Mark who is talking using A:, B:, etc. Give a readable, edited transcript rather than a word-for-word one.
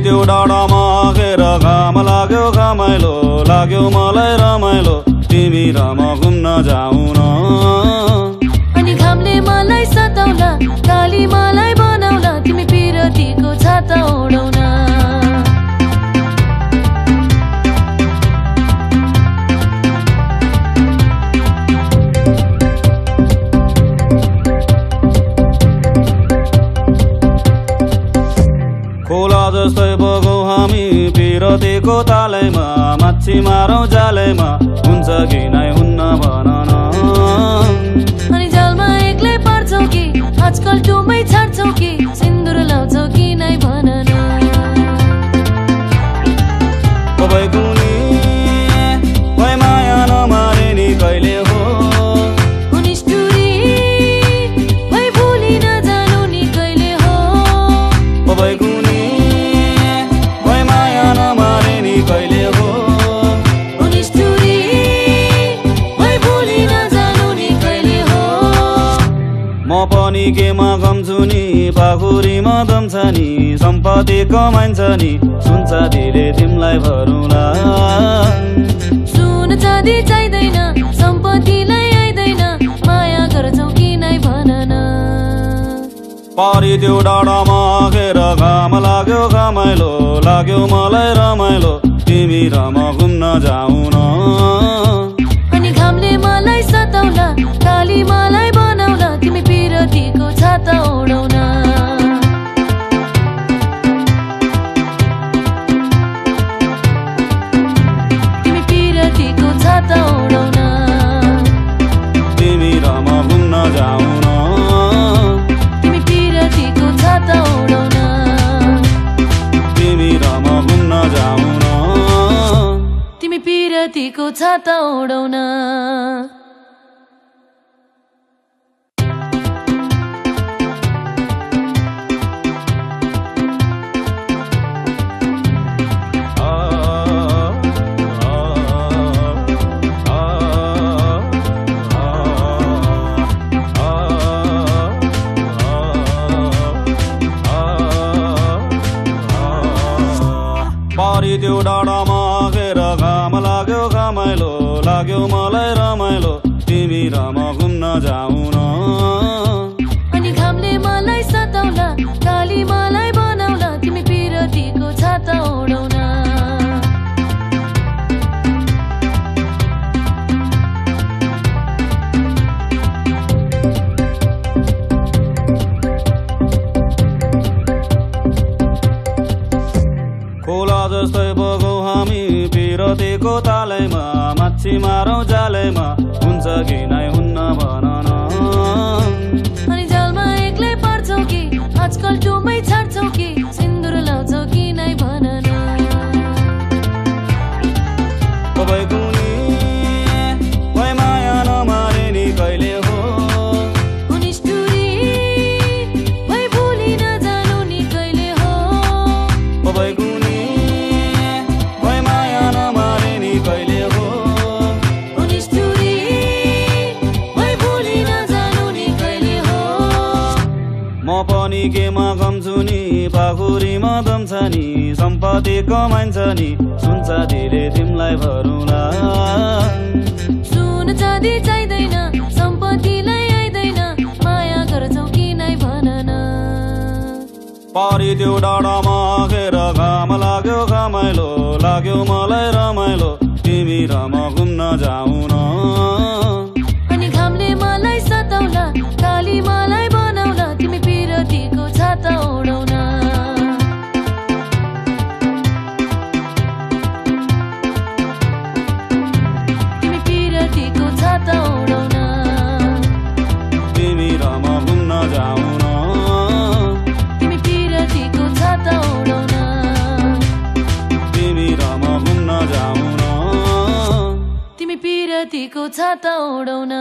A: त्यो डाँडामा खेर घाम लाग्यो घमाइलो लाग्यो मलाई रमाइलो तिमी र म घुम्न जाऊ न
B: अनि घामले मलाई सताउला काली मलाई बनाउला तिमी पिरतीको छाता ओढाउन
A: खोला जस्तै बगौ हामी पिरतीको तालैमा माछी मारौँ जालैमा हुन्छ कि नै हुन्न भन न
B: अनि जालमा एक्लै पर्छौ कि आजकल टुमै छाड्छौ कि सिन्दुर लाउँछौ कि नै भन न
A: भई कुनी भई माया नमारे नि कहिले हो म पनि केमा कम्छु नि पाखुरीमा दम्छ नि सम्पत्ति कमाइन्छ नि सुन चाँदीले तिमीलाई भरौँला
B: सुन चाँदी चाहिँदैन सम्पत्तिलाई आइदैन माया गर्छौ कि नै भन न
A: पारी त्यो डाँडामा खेर घाम लाग्यो घमाइलो लाग्यो मलाई रमाइलो तिमी र म घुम्न जाऊ न
B: अनि घामले मलाई सताउला काली मलाई बनाउला तिमी पिरतीको छाता ओढाउन तिमी पिरतीको छाता ओढाउन
A: तिमी र म घुम्न जाऊ न
B: तिमी पिरतीको छाता ओढाउन
A: तिमी र म घुम्न जाऊ न
B: तिमी पिरतीको छाता ओढाउन
A: पारी त्यो डाँडामा खेर घाम लाग्यो घमाइलो लाग्यो मलाई रमाइलो तिमी र म घुम्न जाऊ न
B: अनि घामले मलाई सताउला काली मलाई बनाउला तिमी पिरतीको छाता ओढाउन
A: खोला जस्तै बगौ हामी पिरतीको तालैमा माछी मारौँ जालैमा हुन्छ कि नै हुन्न भन न
B: अनि जालमा एक्लै पर्छौ कि आजकल टुमै छाड्छौ कि सिन्दुर लाउँछौ कि नै भन न
A: भई कुनी भई माया नमारे नि कहिले हो
B: भई भुली नजानु नि कहिले हो
A: भई कुनी भई माया नमारे नि कहिले हो
B: भई भुली नजानु नि कहिले हो
A: म पनि केमा कम्छु नि पाखुरीमा दम्छ नि सम्पत्ति कमाइन्छ नि सुन चाँदीले तिमीलाई भरौँला
B: सुन चाँदी चाहिँदैन सम्पत्तिलाई आइदैन माया गर्छौ कि नै भन न
A: पारी त्यो डाँडामा खेर घाम लाग्यो घमाइलो लाग्यो मलाई रमाइलो तिमी र म घुम्न जाऊ न
B: अनि घामले मलाई सताउला काली मलाई बनाउला तिमी पिरतीको छाता ओढाउन तिमी पिरतीको छाता ओढाउन
A: तिमी र म घुम्न जाऊ न
B: तिमी पिरतीको छाता ओढाउन
A: तिमी र म घुम्न जाऊ न
B: तिमी पिरतीको छाता ओढाउन